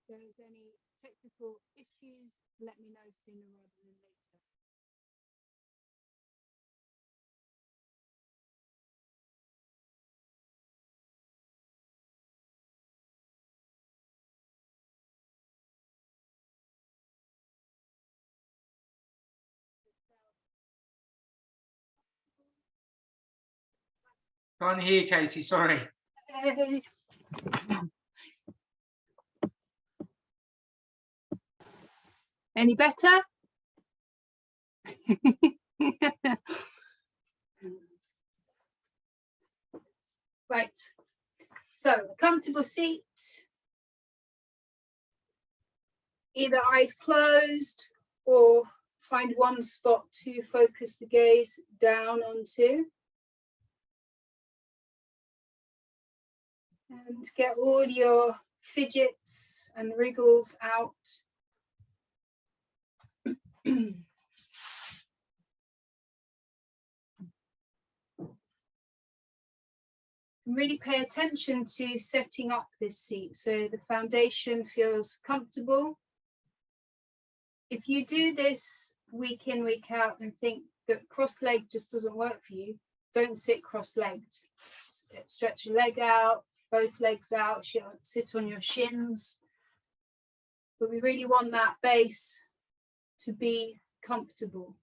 there's any technical issues, let me know sooner rather than later. Can't hear you, Katie, sorry. Any better? Right, so a comfortable seat, either eyes closed or find one spot to focus the gaze down onto. And get all your fidgets and wriggles out. Really pay attention to setting up this seat so the foundation feels comfortable. If you do this week in, week out and think that cross-legged just doesn't work for you, don't sit cross-legged. Stretch your leg out, both legs out, sit on your shins. But we really want that base to be comfortable.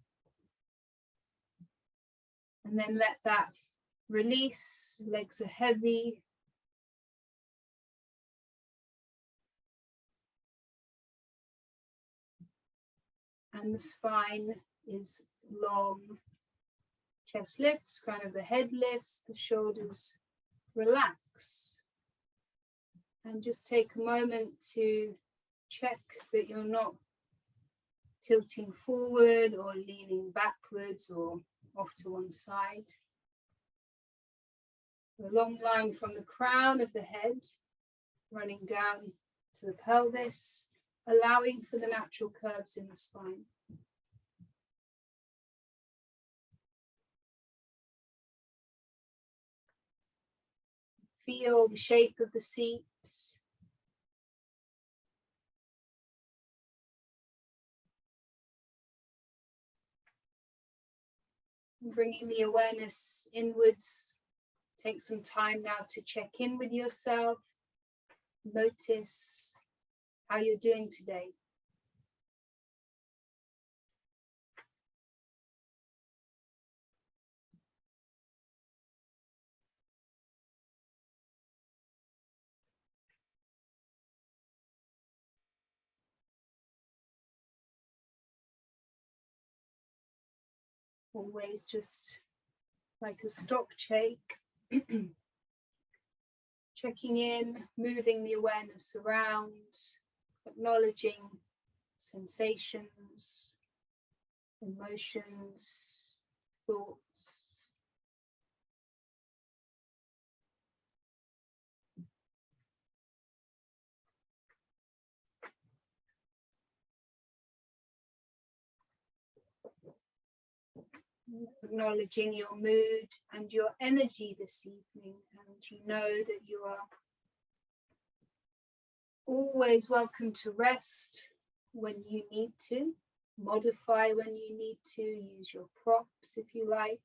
And then let that release, legs are heavy. And the spine is long. Chest lifts, crown of the head lifts, the shoulders relax. And just take a moment to check that you're not tilting forward or leaning backwards or off to one side. A long line from the crown of the head running down to the pelvis, allowing for the natural curves in the spine. Feel the shape of the seat. Bringing the awareness inwards. Take some time now to check in with yourself. Notice how you're doing today. Always just like a stock take. Checking in, moving the awareness around, acknowledging sensations, emotions, thoughts. Acknowledging your mood and your energy this evening, and you know that you are always welcome to rest when you need to, modify when you need to, use your props if you like,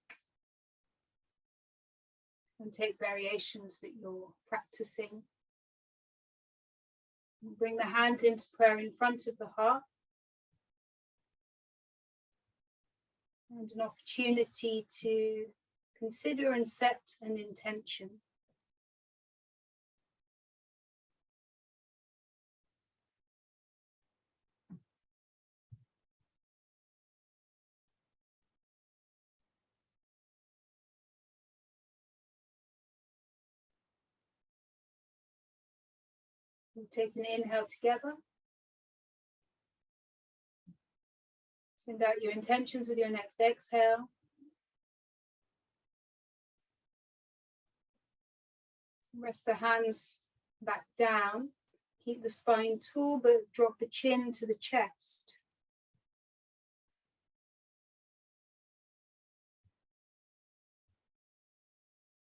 and take variations that you're practicing. And bring the hands into prayer in front of the heart. And an opportunity to consider and set an intention. We'll take an inhale together. Send out your intentions with your next exhale. Rest the hands back down. Keep the spine tall, but drop the chin to the chest.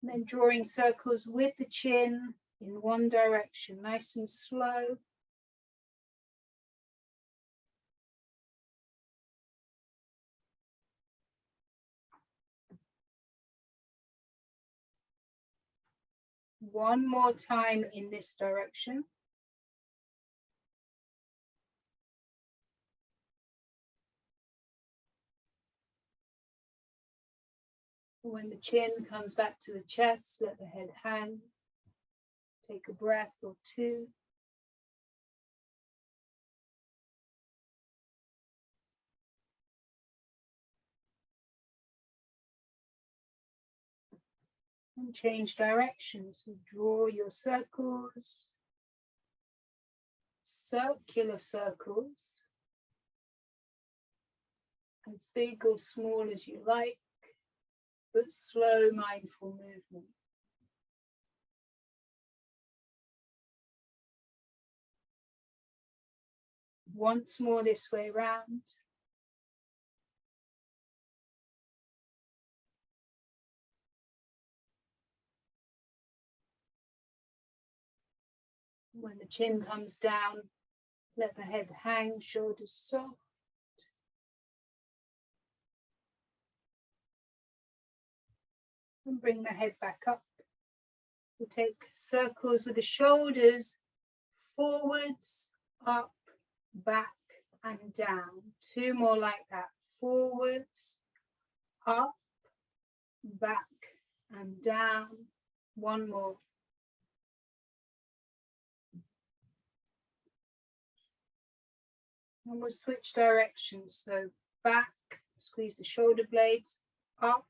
And then drawing circles with the chin in one direction, nice and slow. One more time in this direction. When the chin comes back to the chest, let the head hang. Take a breath or two. And change directions. So draw your circles, circular circles, as big or small as you like, but slow, mindful movement. Once more this way round. When the chin comes down, let the head hang, shoulders soft. And bring the head back up. We'll take circles with the shoulders forwards, up, back, and down. Two more like that. Forwards, up, back, and down. One more. And we'll switch directions. So back, squeeze the shoulder blades, up,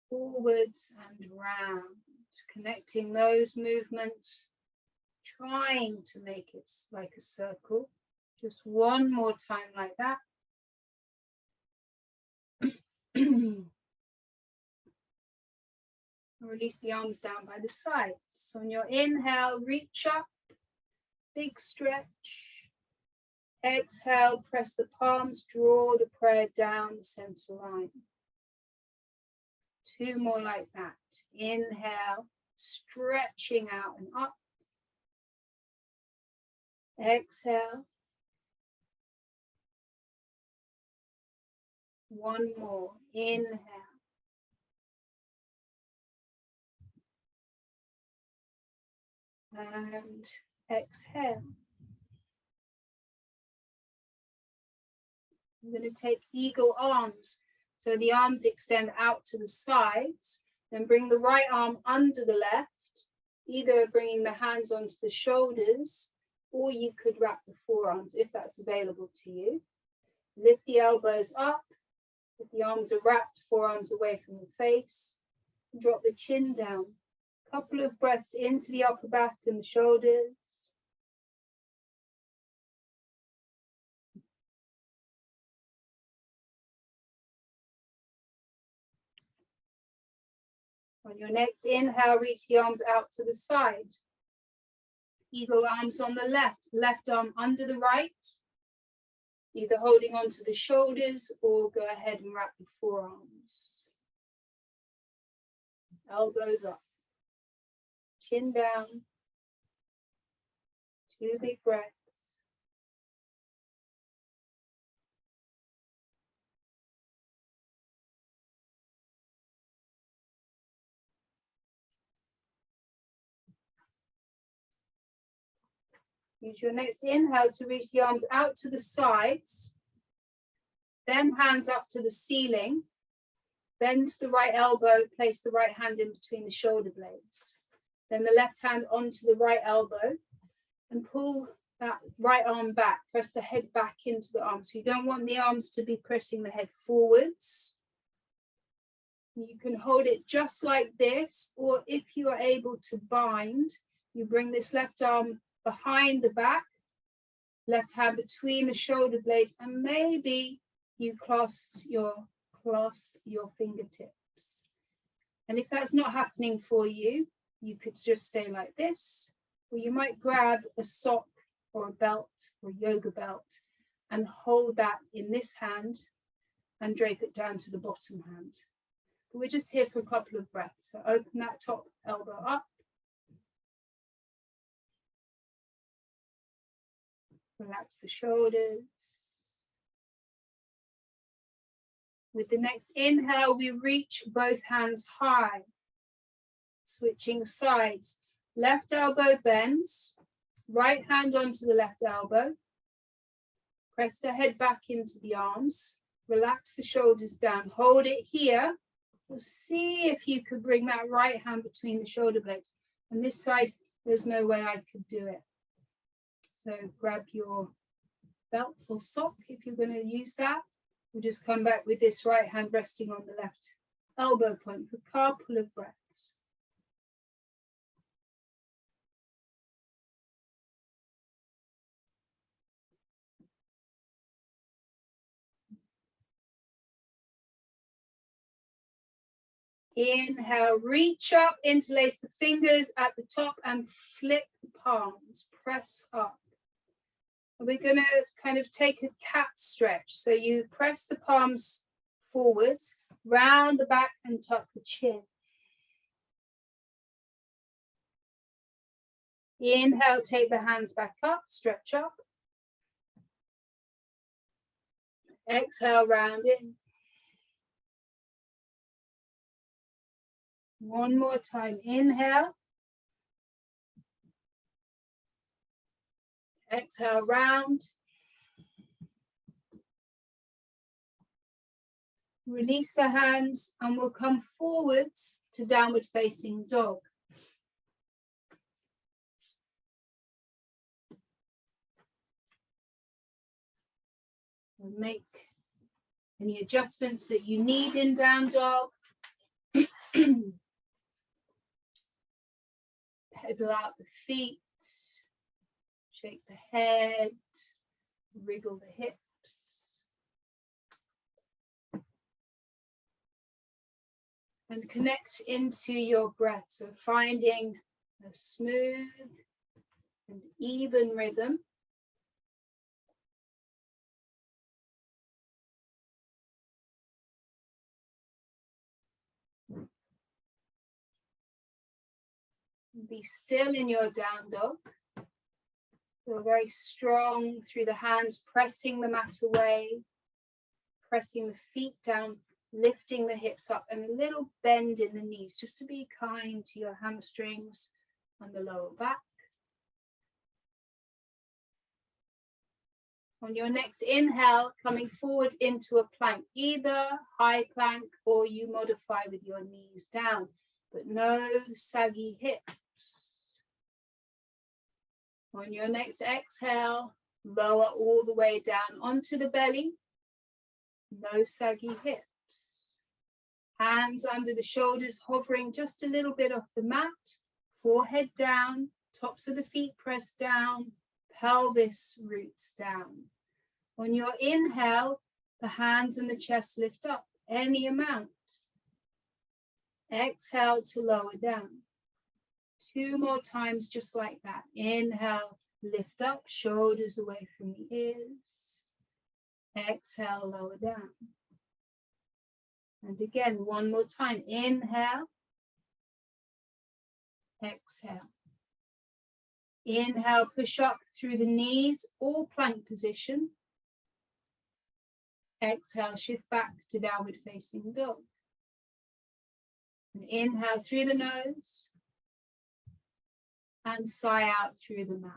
forwards, and round. Connecting those movements, trying to make it like a circle. Just one more time like that. Release the arms down by the sides. So on your inhale, reach up, big stretch. Exhale, press the palms, draw the prayer down the center line. Two more like that. Inhale, stretching out and up. Exhale. One more. Inhale. And exhale. I'm going to take eagle arms. So the arms extend out to the sides. Then bring the right arm under the left, either bringing the hands onto the shoulders, or you could wrap the forearms if that's available to you. Lift the elbows up. If the arms are wrapped, forearms away from the face. Drop the chin down. Couple of breaths into the upper back and the shoulders. On your next inhale, reach the arms out to the side. Eagle arms on the left, left arm under the right, either holding onto the shoulders or go ahead and wrap the forearms. Elbows up, chin down, two big breaths. Use your next inhale to reach the arms out to the sides, then hands up to the ceiling. Bend the right elbow, place the right hand in between the shoulder blades. Then the left hand onto the right elbow and pull that right arm back. Press the head back into the arm. So you don't want the arms to be pressing the head forwards. You can hold it just like this, or if you are able to bind, you bring this left arm behind the back, left hand between the shoulder blades, and maybe you clasp your fingertips. And if that's not happening for you, you could just stay like this, or you might grab a sock or a belt or yoga belt and hold that in this hand and drape it down to the bottom hand. But we're just here for a couple of breaths. So open that top elbow up. Relax the shoulders. With the next inhale, we reach both hands high. Switching sides. Left elbow bends, right hand onto the left elbow. Press the head back into the arms. Relax the shoulders down. Hold it here. We'll see if you could bring that right hand between the shoulder blades. On this side, there's no way I could do it. So grab your belt or sock if you're going to use that. We'll just come back with this right hand resting on the left elbow point for a couple of breaths. Inhale, reach up, interlace the fingers at the top and flip the palms, press up. And we're going to kind of take a cat stretch. So you press the palms forwards, round the back and tuck the chin. Inhale, take the hands back up, stretch up. Exhale, round in. One more time, inhale. Exhale, round. Release the hands and we'll come forwards to downward facing dog. And make any adjustments that you need in down dog. Pedal out the feet, shake the head, wriggle the hips. And connect into your breath. So finding a smooth and even rhythm. Be still in your down dog. Feel very strong through the hands, pressing the mat away, pressing the feet down, lifting the hips up, and a little bend in the knees, just to be kind to your hamstrings and the lower back. On your next inhale, coming forward into a plank, either high plank or you modify with your knees down, but no saggy hips. On your next exhale, lower all the way down onto the belly. No saggy hips. Hands under the shoulders, hovering just a little bit off the mat. Forehead down, tops of the feet pressed down, pelvis roots down. On your inhale, the hands and the chest lift up, any amount. Exhale to lower down. 2 more times just like that. Inhale, lift up, shoulders away from the ears. Exhale, lower down. And again, 1 more time. Inhale. Exhale. Inhale, push up through the knees or plank position. Exhale, shift back to downward facing dog. And inhale through the nose. And sigh out through the mouth.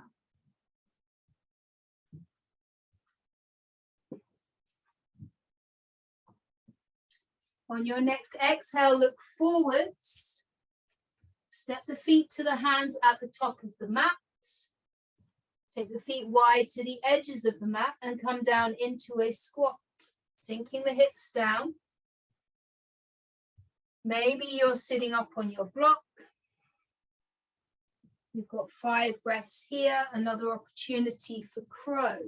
On your next exhale, look forwards. Step the feet to the hands at the top of the mat. Take the feet wide to the edges of the mat and come down into a squat, sinking the hips down. Maybe you're sitting up on your block. You've got 5 breaths here, another opportunity for crow.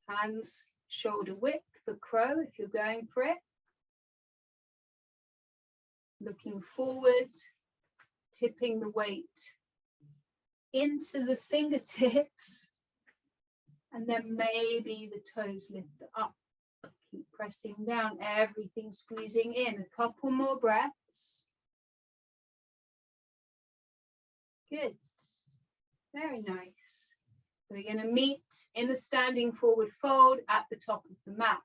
Hands shoulder width for crow if you're going for it. Looking forward, tipping the weight into the fingertips, and then maybe the toes lift up. Keep pressing down, everything squeezing in. A couple more breaths. Good. Very nice. We're going to meet in a standing forward fold at the top of the mat.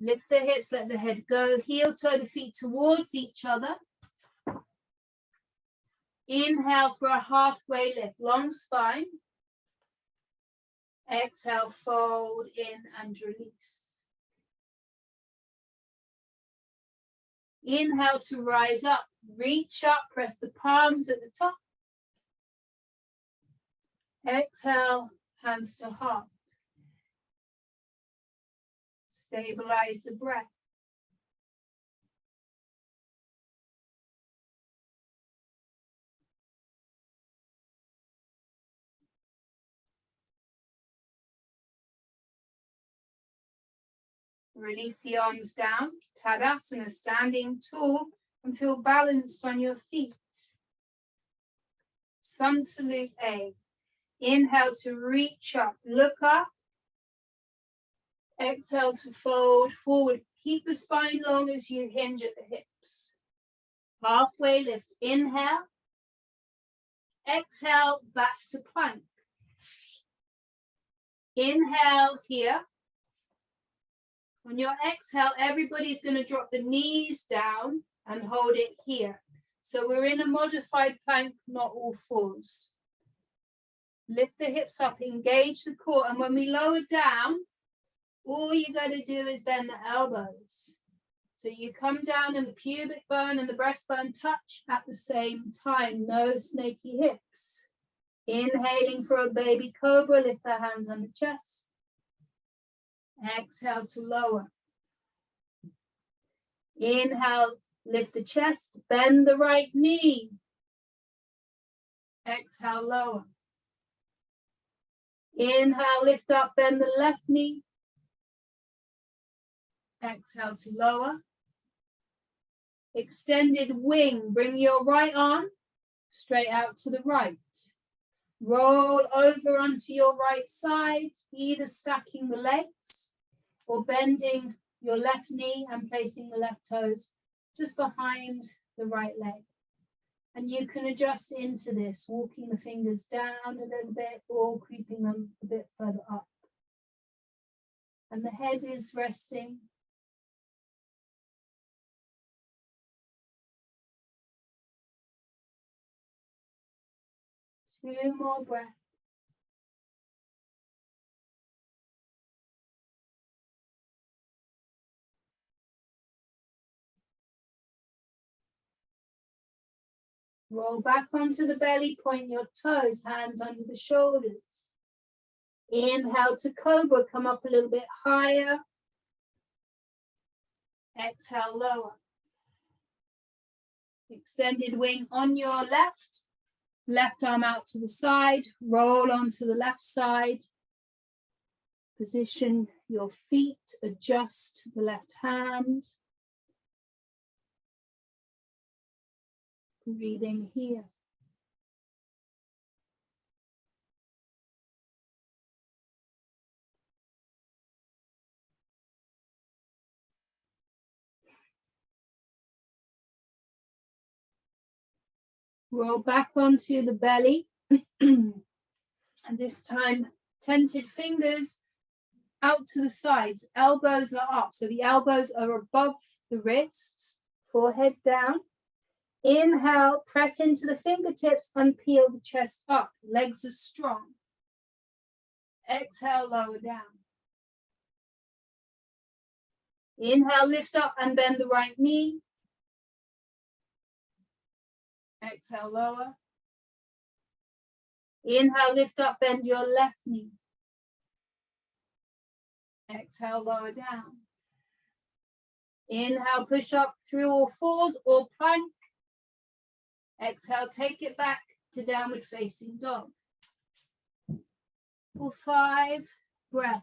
Lift the hips, let the head go. Heel toe the feet towards each other. Inhale for a halfway lift, long spine. Exhale, fold in and release. Inhale to rise up, reach up, press the palms at the top. Exhale, hands to heart. Stabilize the breath. Release the arms down, Tadasana, standing tall and feel balanced on your feet. Sun salute A. Inhale to reach up, look up. Exhale to fold forward. Keep the spine long as you hinge at the hips. Halfway lift, inhale. Exhale, back to plank. Inhale here. On your exhale, everybody's going to drop the knees down and hold it here. So we're in a modified plank, not all fours. Lift the hips up, engage the core, and when we lower down, all you got to do is bend the elbows. So you come down and the pubic bone and the breastbone touch at the same time, no snaky hips. Inhaling for a baby cobra, lift the hands on the chest. Exhale to lower. Inhale, lift the chest, bend the right knee. Exhale, lower. Inhale, lift up, bend the left knee. Exhale to lower. Extended wing, bring your right arm straight out to the right. Roll over onto your right side, either stacking the legs or bending your left knee and placing the left toes just behind the right leg. And you can adjust into this, walking the fingers down a little bit or creeping them a bit further up. And the head is resting. Two more breaths. Roll back onto the belly, point your toes, hands under the shoulders. Inhale to cobra, come up a little bit higher. Exhale, lower. Extended wing on your left. Left arm out to the side, roll onto the left side. Position your feet, adjust the left hand. Breathing here. Roll back onto the belly. And this time, tented fingers out to the sides. Elbows are up. So the elbows are above the wrists. Forehead down. Inhale, press into the fingertips and peel the chest up. Legs are strong. Exhale, lower down. Inhale, lift up and bend the right knee. Exhale, lower. Inhale, lift up, bend your left knee. Exhale, lower down. Inhale, push up through all fours or plank. Exhale, take it back to downward facing dog. For 5 breaths.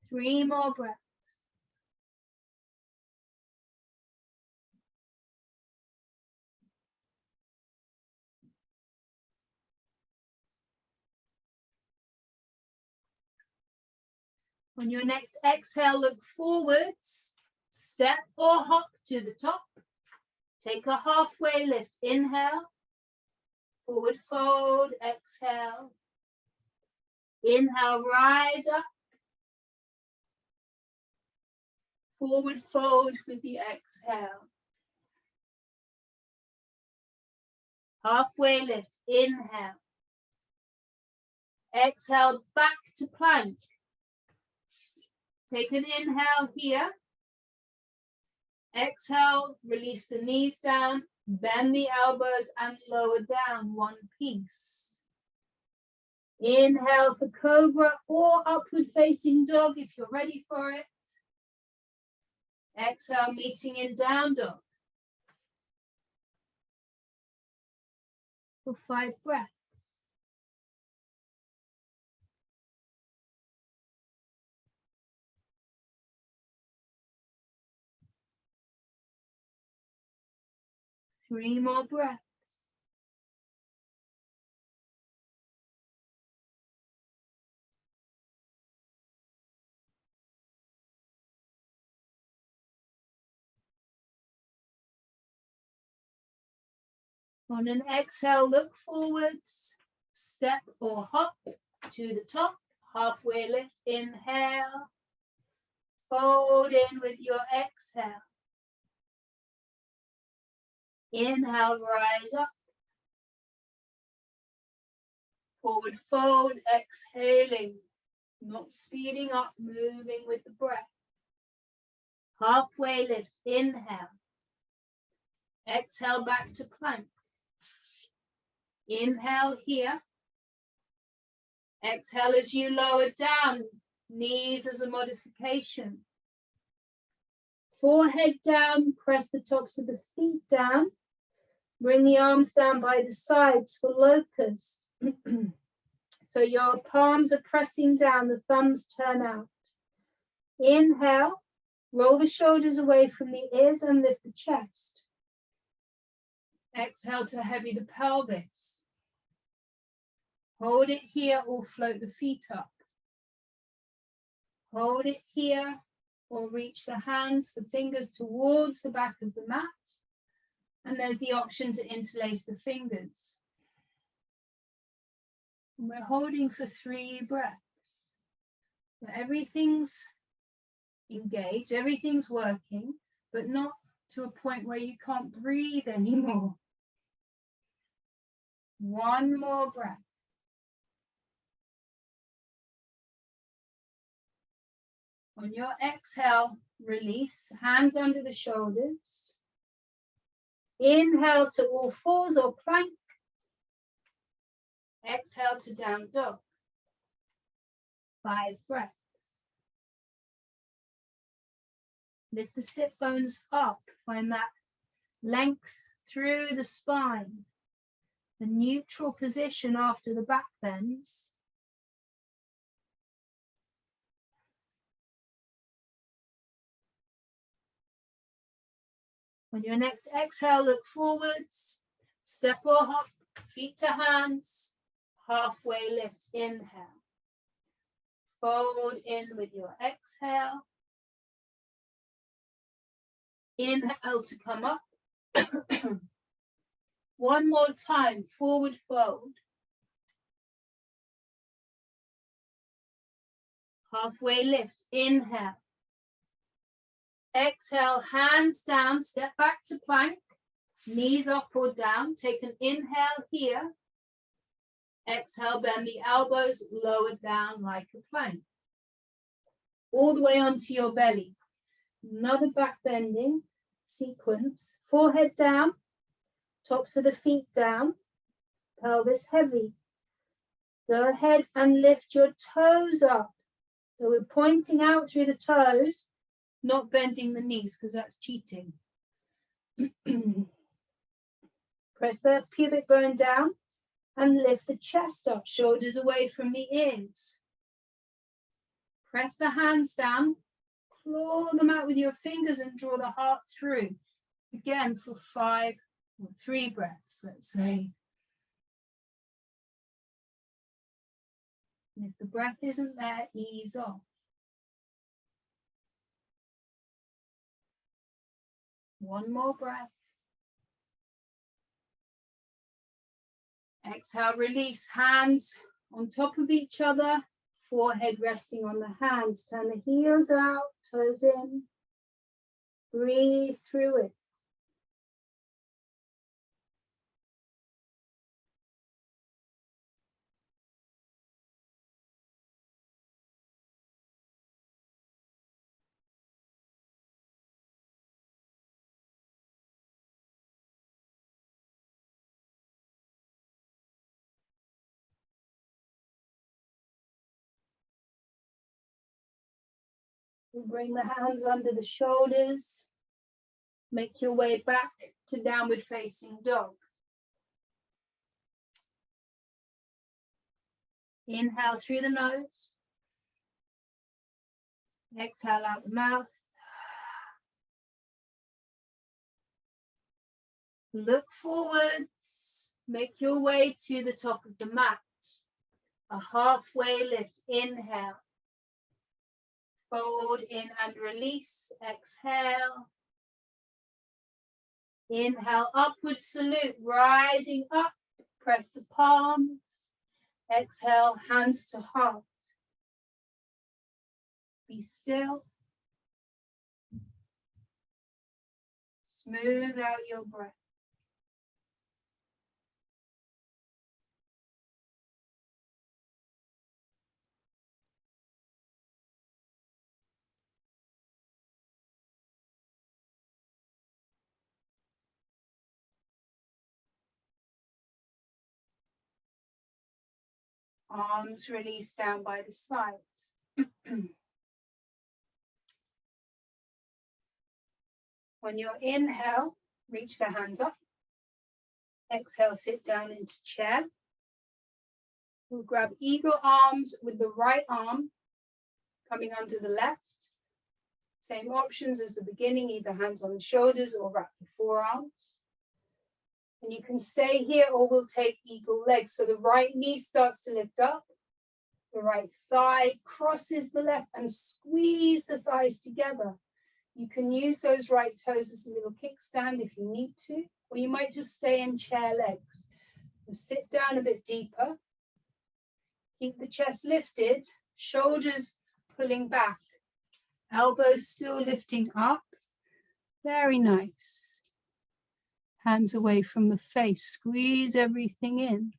Three more breaths. On your next exhale, look forwards. Step or hop to the top. Take a halfway lift. Inhale. Forward fold. Exhale. Inhale, rise up. Forward fold with the exhale. Halfway lift. Inhale. Exhale, back to plank. Take an inhale here. Exhale, release the knees down, bend the elbows and lower down one piece. Inhale for cobra or upward facing dog if you're ready for it. Exhale, meeting in down dog. For 5 breaths. Three more breaths. On an exhale, look forwards, step or hop to the top, halfway lift, inhale, fold in with your exhale. Inhale, rise up, forward fold, exhaling, not speeding up, moving with the breath. Halfway lift, inhale, exhale back to plank. Inhale here. Exhale as you lower down, knees as a modification. Forehead down, press the tops of the feet down. Bring the arms down by the sides for locust. So your palms are pressing down, the thumbs turn out. Inhale, roll the shoulders away from the ears and lift the chest. Exhale to heavy the pelvis. Hold it here or float the feet up. Hold it here or reach the hands, the fingers towards the back of the mat. And there's the option to interlace the fingers. And we're holding for 3 breaths. So everything's engaged, everything's working, but not to a point where you can't breathe anymore. 1 more breath. On your exhale, release, hands under the shoulders. Inhale to all fours or plank. Exhale to down dog. 5 breaths. Lift the sit bones up. Find that length through the spine. The neutral position after the back bends. On your next exhale, look forwards. Step or hop, feet to hands. Halfway lift, inhale. Fold in with your exhale. Inhale to come up. 1 more time, forward fold. Halfway lift, inhale. Exhale, hands down, step back to plank. Knees up or down. Take an inhale here. Exhale, bend the elbows, lower down like a plank. All the way onto your belly. Another back bending sequence. Forehead down, tops of the feet down, pelvis heavy. Go ahead and lift your toes up. So we're pointing out through the toes, not bending the knees because that's cheating. Press the pubic bone down and lift the chest up, shoulders away from the ears. Press the hands down, claw them out with your fingers and draw the heart through. Again for 5 or 3 breaths, let's say. And if the breath isn't there, ease off. One more breath. Exhale, release, hands on top of each other, forehead resting on the hands. Turn the heels out, toes in. Breathe through it. Bring the hands under the shoulders. Make your way back to downward facing dog. Inhale through the nose. Exhale out the mouth. Look forwards. Make your way to the top of the mat. A halfway lift. Inhale. Fold in and release. Exhale. Inhale, upward salute, rising up. Press the palms. Exhale, hands to heart. Be still. Smooth out your breath. Arms release down by the sides. On your inhale, reach the hands up. Exhale, sit down into chair. We'll grab eagle arms with the right arm coming under the left. Same options as the beginning, either hands on the shoulders or wrap the forearms. And you can stay here or we'll take eagle legs. So the right knee starts to lift up. The right thigh crosses the left and squeeze the thighs together. You can use those right toes as a little kickstand if you need to, or you might just stay in chair legs. We'll sit down a bit deeper. Keep the chest lifted, shoulders pulling back, elbows still lifting up. Very nice. Hands away from the face, squeeze everything in.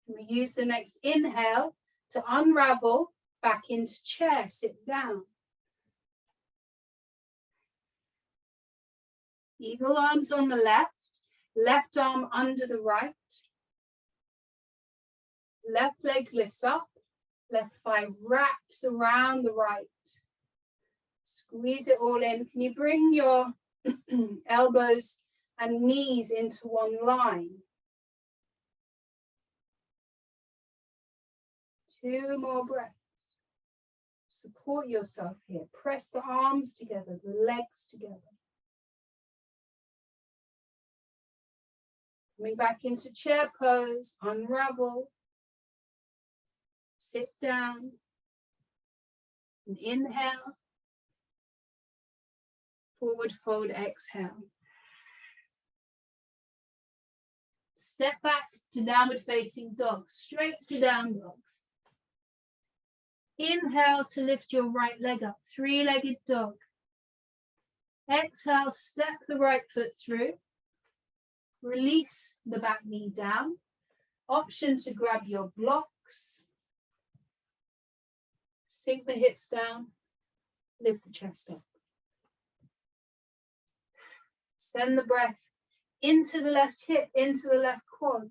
We use the next inhale to unravel back into chair, sit down. Eagle arms on the left arm under the right. Left leg lifts up, left thigh wraps around the right. Squeeze it all in. Can you bring your elbows and knees into one line? 2 more breaths. Support yourself here. Press the arms together, the legs together. Coming back into chair pose, unravel. Sit down. And inhale. Forward fold, exhale. Step back to downward facing dog, straight to down dog. Inhale to lift your right leg up, 3-legged dog. Exhale, step the right foot through. Release the back knee down. Option to grab your blocks. Sink the hips down, lift the chest up. Send the breath into the left hip, into the left quad.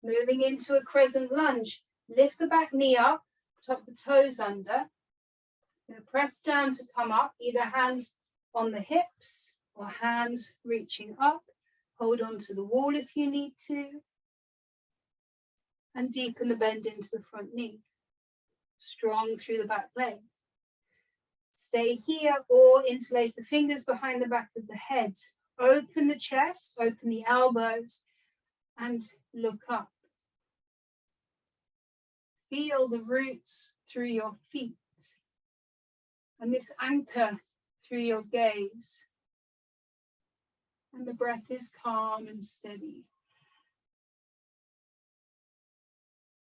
Moving into a crescent lunge. Lift the back knee up, tuck the toes under. Press down to come up, either hands on the hips or hands reaching up. Hold on to the wall if you need to. And deepen the bend into the front knee. Strong through the back leg. Stay here or interlace the fingers behind the back of the head. Open the chest, open the elbows, and look up. Feel the roots through your feet and this anchor through your gaze. And the breath is calm and steady.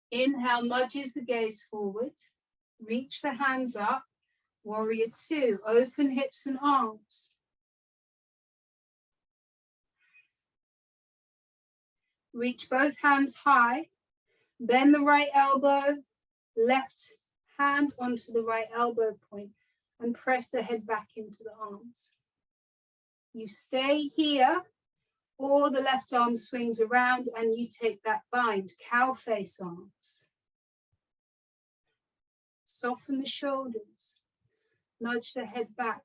Inhale, nudges the gaze forward. Reach the hands up. Warrior two, open hips and arms. Reach both hands high. Bend the right elbow, left hand onto the right elbow point, and press the head back into the arms. You stay here, or the left arm swings around and you take that bind, cow face arms. Soften the shoulders, nudge the head back.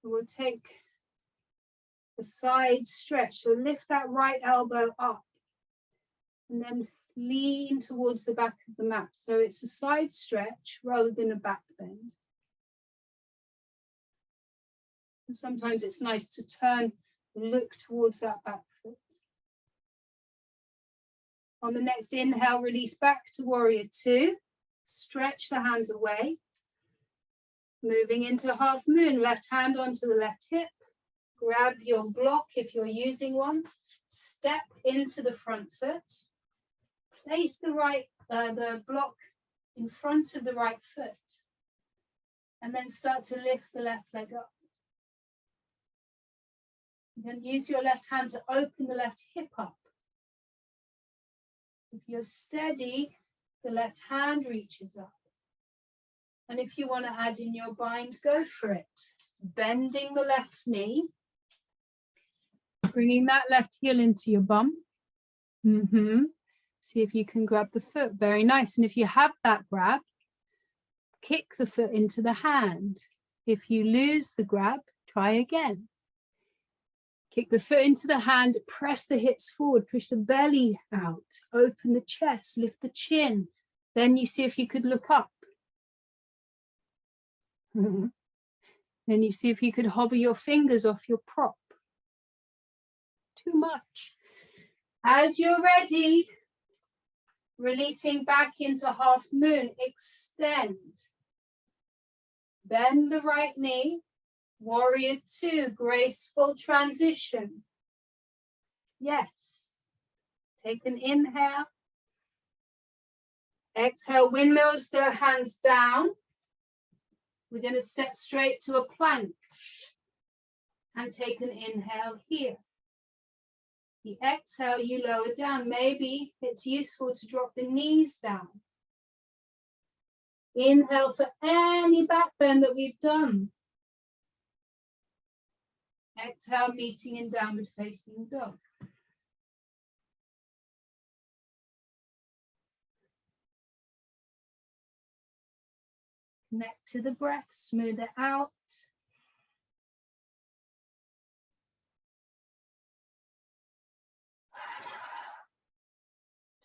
And we'll take the side stretch, so lift that right elbow up and then lean towards the back of the mat. So it's a side stretch rather than a back bend. And sometimes it's nice to turn and look towards that back foot. On the next inhale, release back to warrior two. Stretch the hands away. Moving into half moon, left hand onto the left hip. Grab your block if you're using one. Step into the front foot. Place the block in front of the right foot. And then start to lift the left leg up. Then use your left hand to open the left hip up. If you're steady, the left hand reaches up. And if you want to add in your bind, go for it. Bending the left knee. Bringing that left heel into your bum. See if you can grab the foot. Very nice. And if you have that grab, kick the foot into the hand. If you lose the grab, try again. Kick the foot into the hand, press the hips forward, push the belly out, open the chest, lift the chin. Then you see if you could look up. Then you see if you could hover your fingers off your prop. Too much. As you're ready, releasing back into half moon, extend. Bend the right knee. Warrior two, graceful transition. Yes. Take an inhale. Exhale, windmills the hands down. We're going to step straight to a plank. And take an inhale here. The exhale, you lower down. Maybe it's useful to drop the knees down. Inhale for any back bend that we've done. Exhale, meeting in downward facing dog. Connect to the breath, smooth it out.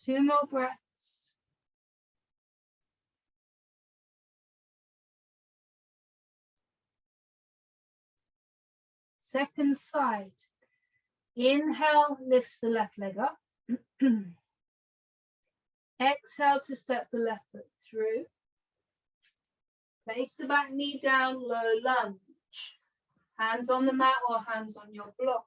Two more breaths. Second side. Inhale, lifts the left leg up. Exhale to step the left foot through. Place the back knee down, low lunge. Hands on the mat or hands on your blocks.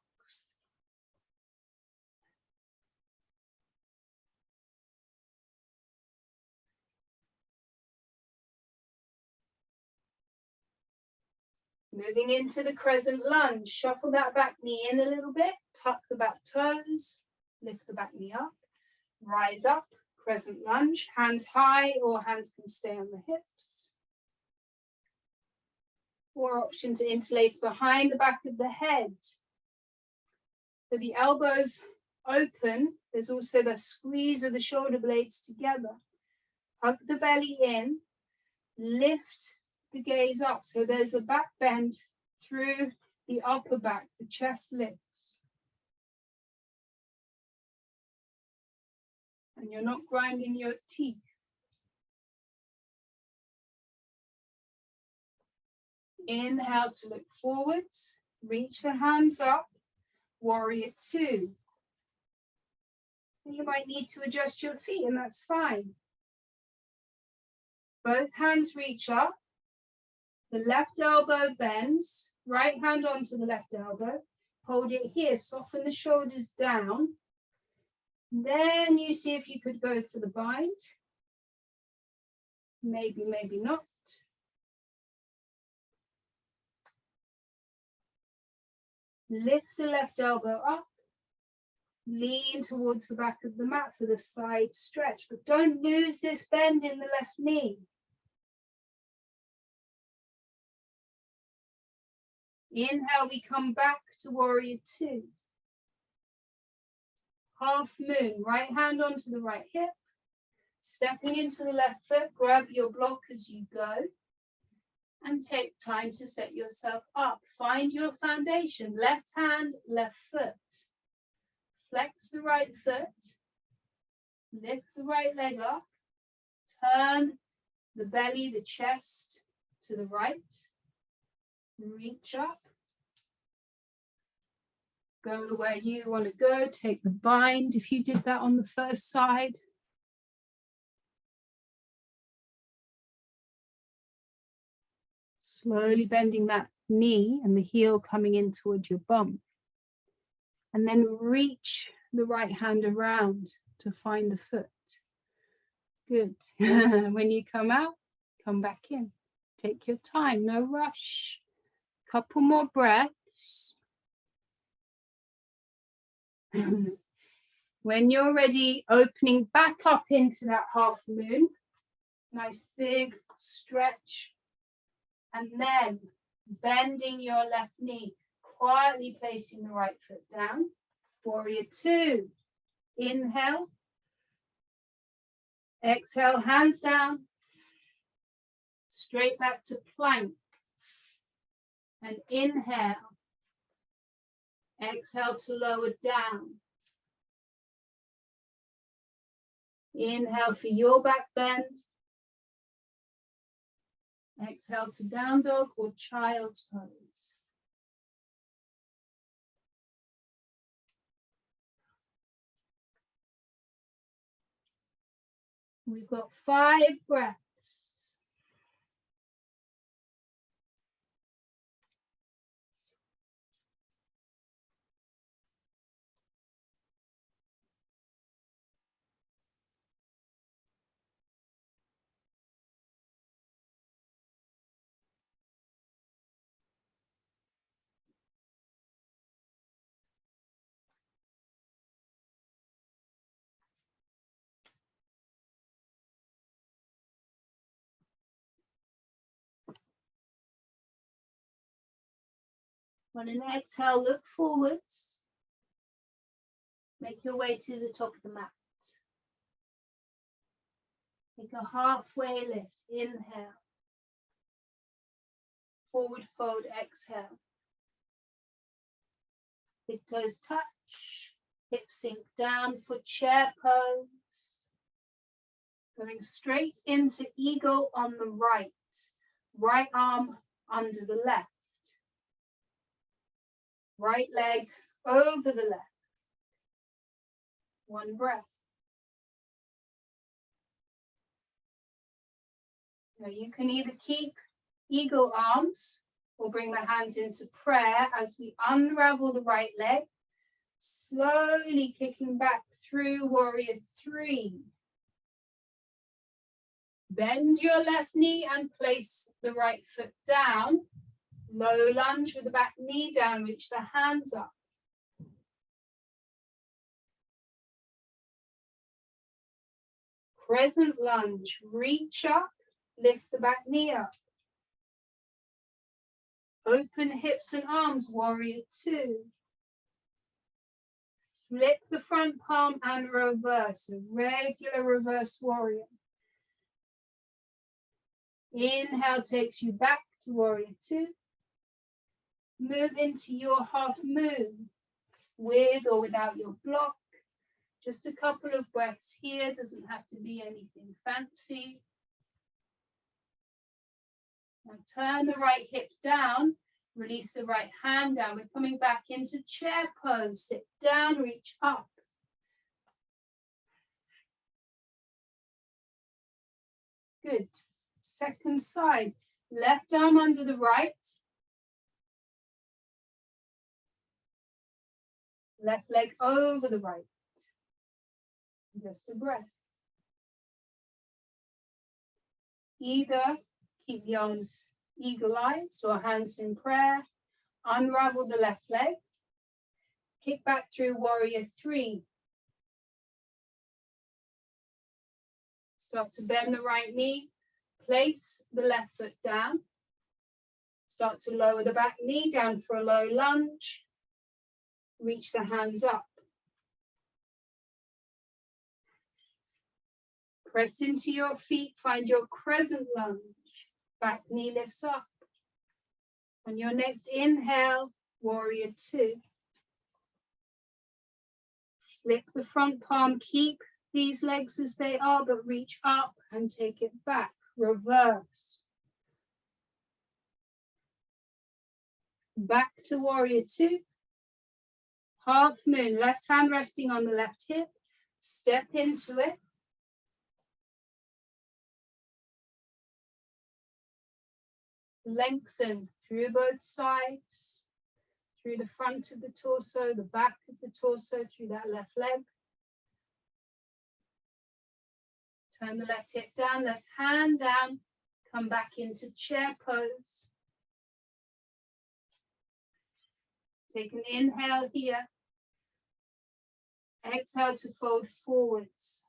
Moving into the crescent lunge, shuffle that back knee in a little bit, tuck the back toes, lift the back knee up, rise up, crescent lunge, hands high or hands can stay on the hips. Or option to interlace behind the back of the head. So the elbows open, there's also the squeeze of the shoulder blades together. Hug the belly in, lift the gaze up. So there's a back bend through the upper back, the chest lifts. And you're not grinding your teeth. Inhale to look forwards, reach the hands up, warrior two. You might need to adjust your feet, and that's fine. Both hands reach up, the left elbow bends, right hand onto the left elbow, hold it here, soften the shoulders down. Then you see if you could go for the bind. Maybe, maybe not. Lift the left elbow up, lean towards the back of the mat for the side stretch, but don't lose this bend in the left knee. Inhale, we come back to warrior two. Half moon, right hand onto the right hip, stepping into the left foot, grab your block as you go, and take time to set yourself up. Find your foundation, left hand, left foot. Flex the right foot, lift the right leg up, turn the belly, the chest to the right, reach up, go where you want to go, take the bind if you did that on the first side. Slowly bending that knee and the heel coming in towards your bum. And then reach the right hand around to find the foot. Good. When you come out, come back in. Take your time, no rush. Couple more breaths. When you're ready, opening back up into that half moon. Nice big stretch. And then bending your left knee. Quietly placing the right foot down. Warrior two. Inhale. Exhale, hands down. Straight back to plank. And inhale. Exhale to lower down. Inhale for your back bend. Exhale to down dog or child's pose. We've got 5 breaths. On an exhale, look forwards. Make your way to the top of the mat. Take a halfway lift. Inhale. Forward fold, exhale. Big toes touch. Hips sink down for chair pose. Going straight into eagle on the right. Right arm under the left. Right leg over the left. One breath. Now you can either keep eagle arms or bring the hands into prayer as we unravel the right leg, slowly kicking back through warrior three. Bend your left knee and place the right foot down. Low lunge with the back knee down, reach the hands up. Crescent lunge, reach up, lift the back knee up. Open hips and arms, warrior two. Flip the front palm and reverse, a regular reverse warrior. Inhale takes you back to warrior two. Move into your half moon, with or without your block. Just a couple of breaths here, doesn't have to be anything fancy. Now turn the right hip down, release the right hand down. We're coming back into chair pose. Sit down, reach up. Good. Second side. Left arm under the right. Left leg over the right. Just the breath. Either keep the arms eagle-eyed or hands in prayer. Unravel the left leg. Kick back through warrior 3. Start to bend the right knee. Place the left foot down. Start to lower the back knee down for a low lunge. Reach the hands up. Press into your feet, find your crescent lunge. Back knee lifts up. On your next inhale, warrior 2. Flip the front palm, keep these legs as they are, but reach up and take it back. Reverse. Back to warrior 2. Half moon, left hand resting on the left hip. Step into it. Lengthen through both sides, through the front of the torso, the back of the torso, through that left leg. Turn the left hip down, left hand down, come back into chair pose. Take an inhale here. Exhale to fold forwards.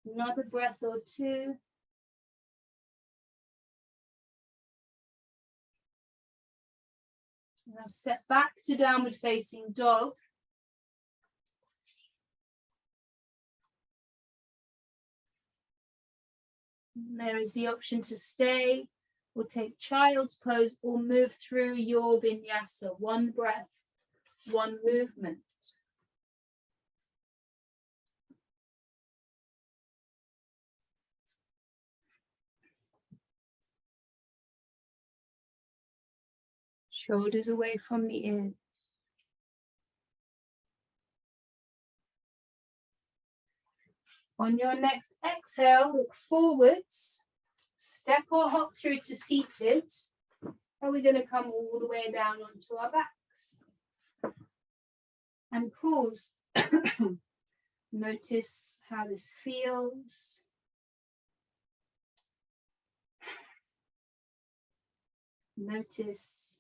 Another breath or two. Now step back to downward facing dog. There is the option to stay or take child's pose or move through your vinyasa. One breath, one movement. Shoulders away from the ears. On your next exhale, look forwards. Step or hop through to seated. And we're going to come all the way down onto our backs. And pause. Notice how this feels. Notice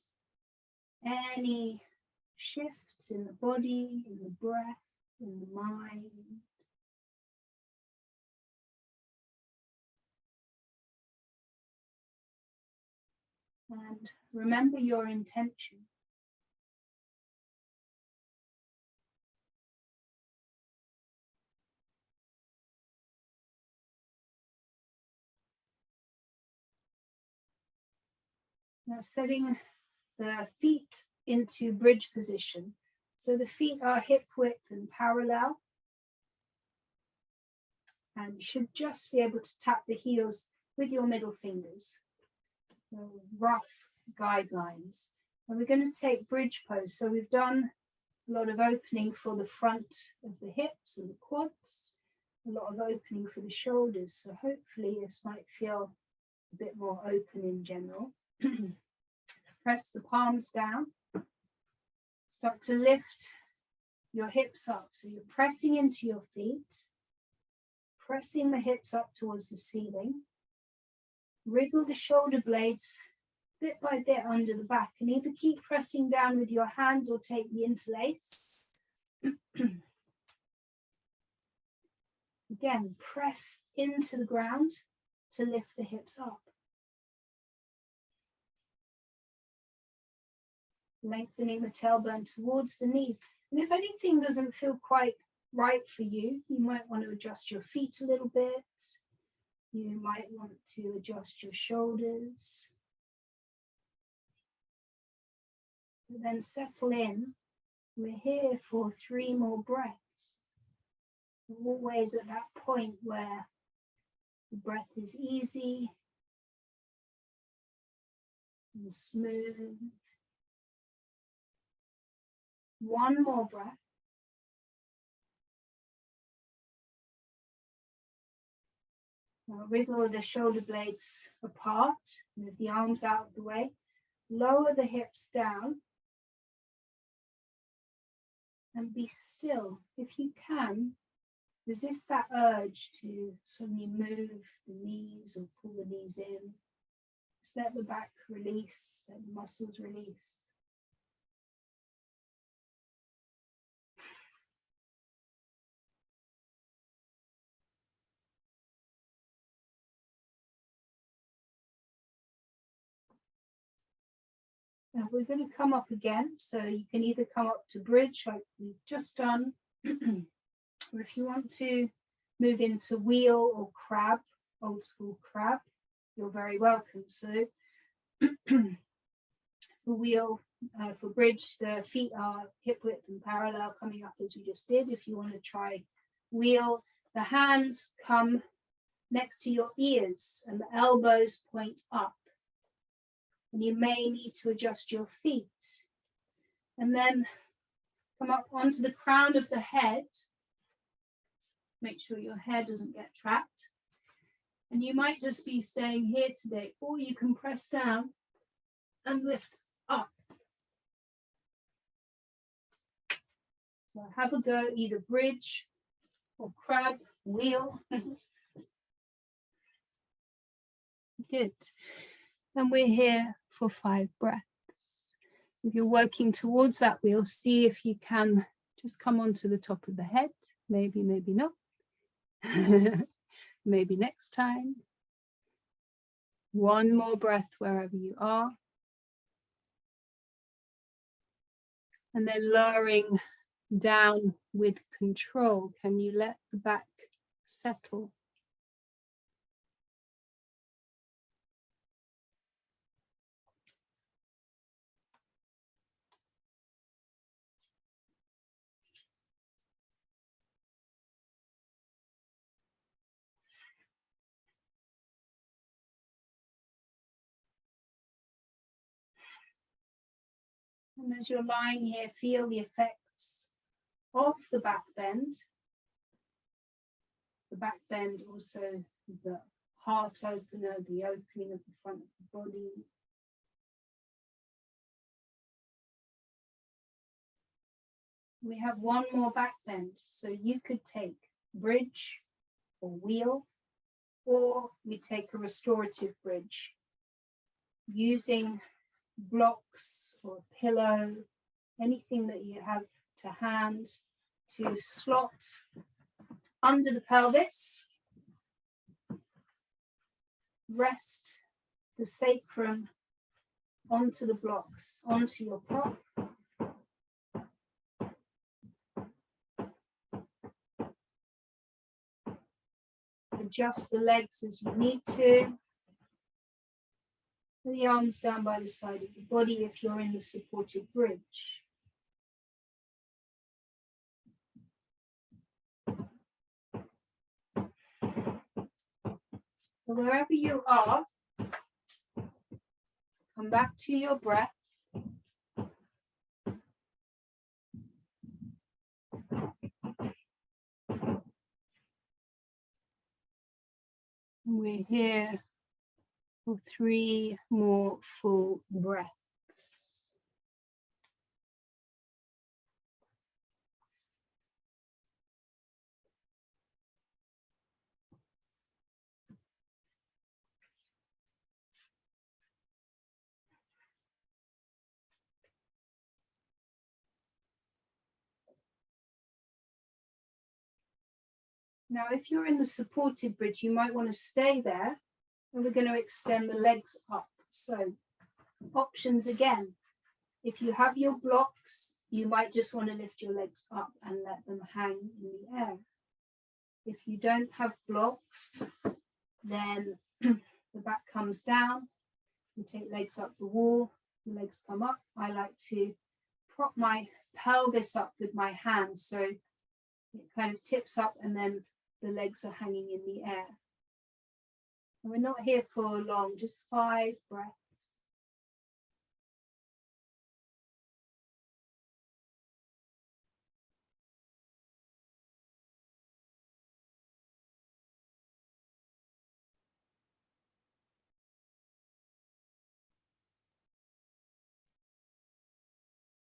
any shifts in the body, in the breath, in the mind. And remember your intention. Now setting the feet into bridge position. So the feet are hip width and parallel. And you should just be able to tap the heels with your middle fingers. So rough guidelines. And we're going to take bridge pose. So we've done a lot of opening for the front of the hips and the quads. A lot of opening for the shoulders. So hopefully this might feel a bit more open in general. Press the palms down. Start to lift your hips up. So you're pressing into your feet, pressing the hips up towards the ceiling. Wriggle the shoulder blades bit by bit under the back and either keep pressing down with your hands or take the interlace. Again, press into the ground to lift the hips up. Lengthening the tailbone towards the knees. And if anything doesn't feel quite right for you, you might want to adjust your feet a little bit. You might want to adjust your shoulders. And then settle in. We're here for 3 more breaths. Always at that point where The breath is easy and smooth. One more breath. Now wriggle the shoulder blades apart, move the arms out of the way, lower the hips down, and be still. If you can, resist that urge to suddenly move the knees or pull the knees in. Just let the back release, let the muscles release. Now we're going to come up again, so you can either come up to bridge like we've just done, or if you want to move into wheel or crab, old school crab, you're very welcome. So for wheel, for bridge, the feet are hip width and parallel coming up as we just did. If you want to try wheel, the hands come next to your ears and the elbows point up. And you may need to adjust your feet. And then come up onto the crown of the head. Make sure your hair doesn't get trapped. And you might just be staying here today, or you can press down and lift up. So have a go, either bridge or crab, wheel. Good. And we're here for 5 breaths. If you're working towards that wheel, see if you can just come onto the top of the head. Maybe, maybe not. Maybe next time. One more breath wherever you are. And then lowering down with control. Can you let the back settle? And as you're lying here, feel the effects of the back bend. The back bend, also the heart opener, the opening of the front of the body. We have one more back bend, so you could take bridge or wheel, or we take a restorative bridge using blocks or a pillow, anything that you have to hand, to slot under the pelvis, rest the sacrum onto the blocks, onto your prop. Adjust the legs as you need to. The arms down by the side of the body if you're in the supported bridge. So wherever you are, come back to your breath. We're here for 3 more full breaths. Now, if you're in the supported bridge, you might want to stay there, and we're going to extend the legs up. So options again. If you have your blocks, you might just want to lift your legs up and let them hang in the air. If you don't have blocks, then the back comes down. You take legs up the wall, the legs come up. I like to prop my pelvis up with my hands, so it kind of tips up and then the legs are hanging in the air. And we're not here for long, just 5 breaths.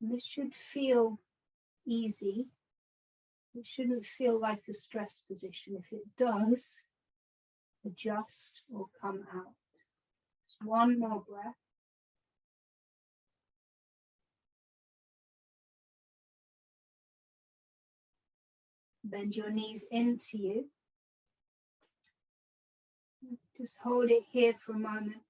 And this should feel easy. It shouldn't feel like a stress position. If it does, adjust or come out. Just one more breath. Bend your knees into you. Just hold it here for a moment.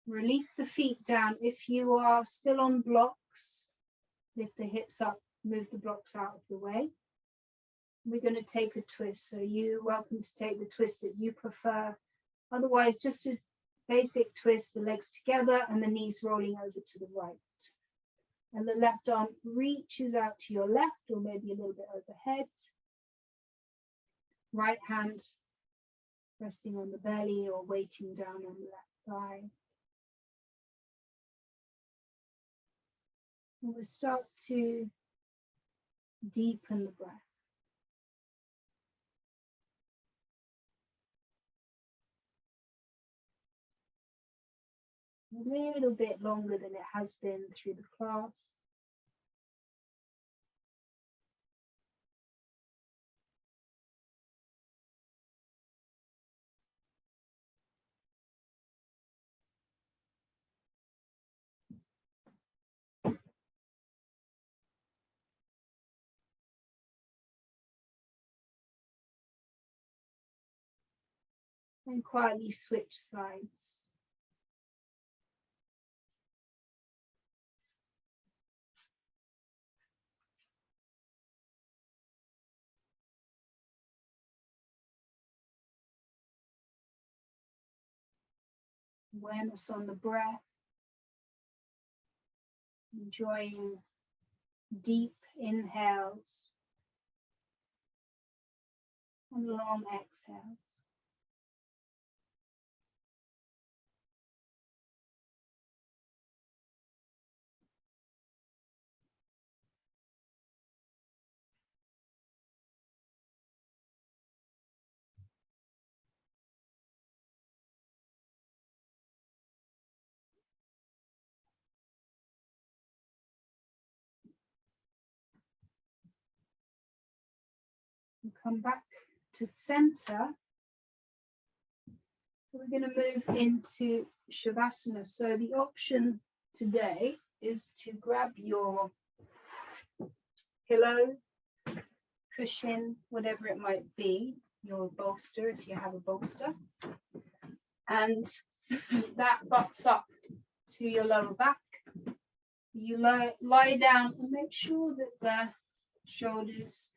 Release the feet down. If you are still on blocks, lift the hips up, move the blocks out of the way. We're going to take a twist, so you're welcome to take the twist that you prefer. Otherwise, just a basic twist, the legs together and the knees rolling over to the right. And the left arm reaches out to your left or maybe a little bit overhead. Right hand resting on the belly or weighting down on the left thigh. And we'll start to deepen the breath. A little bit longer than it has been through the class. And quietly switch sides. Awareness on the breath. Enjoying deep inhales and long exhales. And come back to center. We're going to move into Shavasana. So the option today is to grab your pillow, cushion, whatever it might be, your bolster if you have a bolster, and that butts up to your lower back. You lie down and make sure that the shoulders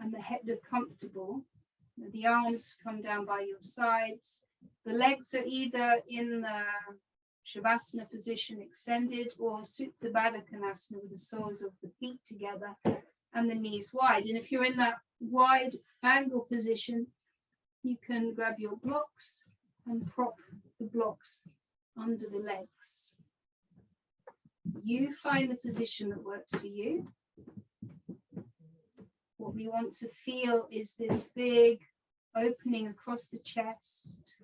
and the head are comfortable. The arms come down by your sides. The legs are either in the Shavasana position extended or Supta Baddha Konasana with the soles of the feet together and the knees wide. And if you're in that wide angle position, you can grab your blocks and prop the blocks under the legs. You find the position that works for you. What we want to feel is this big opening across the chest,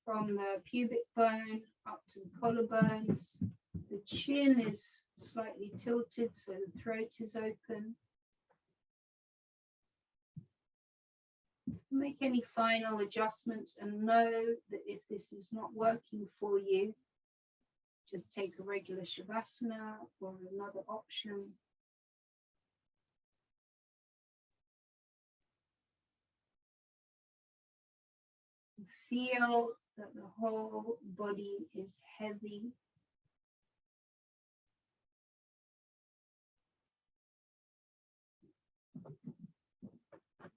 from the pubic bone up to the collarbones. The chin is slightly tilted, so the throat is open. Make any final adjustments and know that if this is not working for you, just take a regular Shavasana or another option. Feel that the whole body is heavy.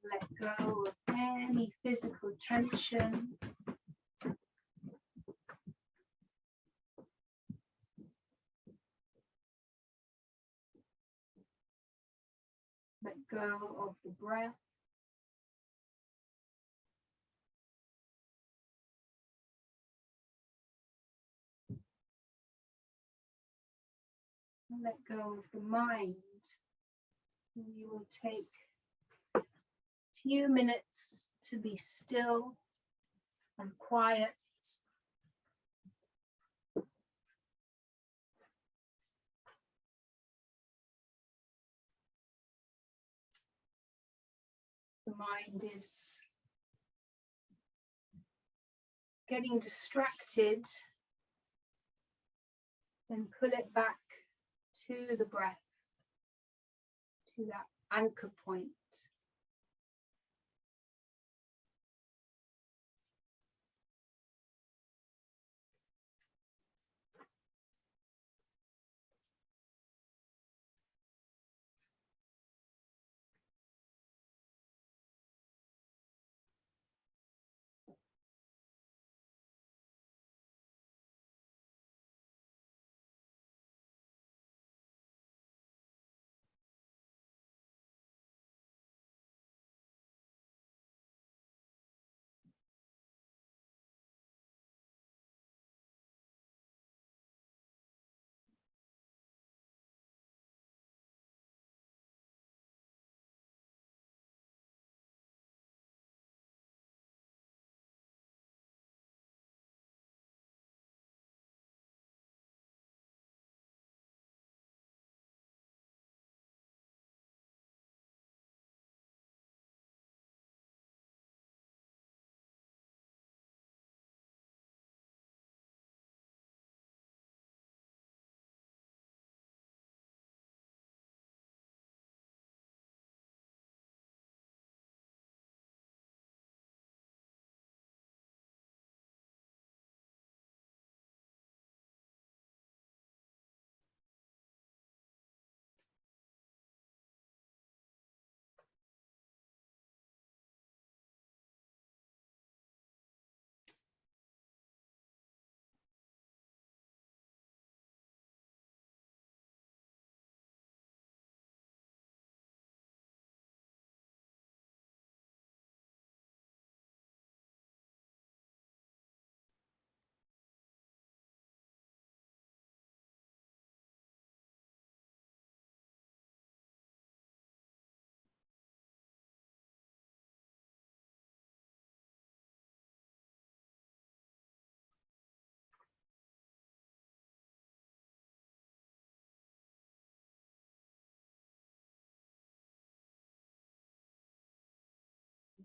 Let go of any physical tension. go of the breath. And let go of the mind. And you will take a few minutes to be still and quiet. The mind is getting distracted, then pull it back to the breath, to that anchor point.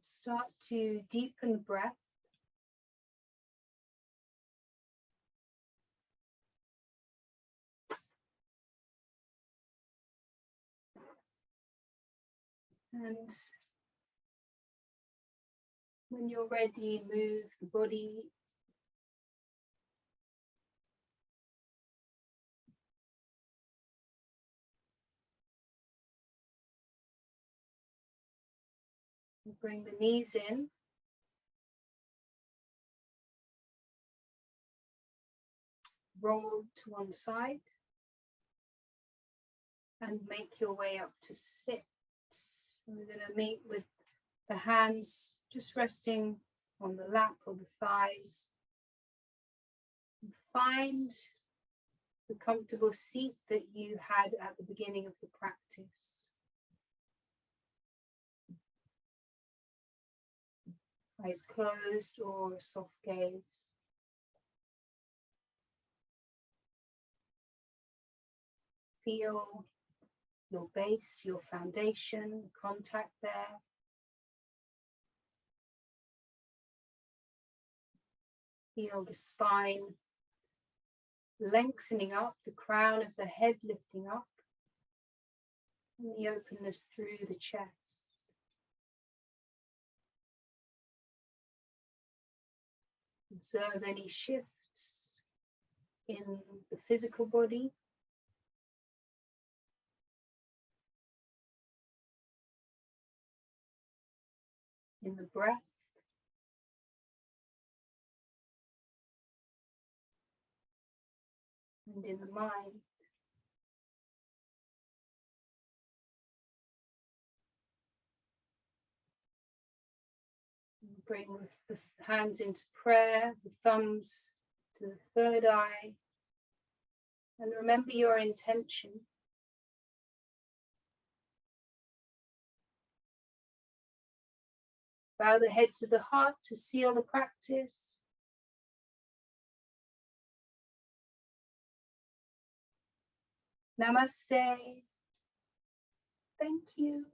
Start to deepen the breath. And when you're ready, move the body and bring the knees in. Roll to one side and make your way up to sit. So we're going to meet with the hands just resting on the lap or the thighs. And find the comfortable seat that you had at the beginning of the practice. Eyes closed or a soft gaze. Feel your base, your foundation, contact there. Feel the spine lengthening up, the crown of the head lifting up, and the openness through the chest. Observe any shifts in the physical body. In the breath. And in the mind. Bring the hands into prayer, the thumbs to the third eye. And remember your intention. Bow the head to the heart to seal the practice. Namaste. Thank you.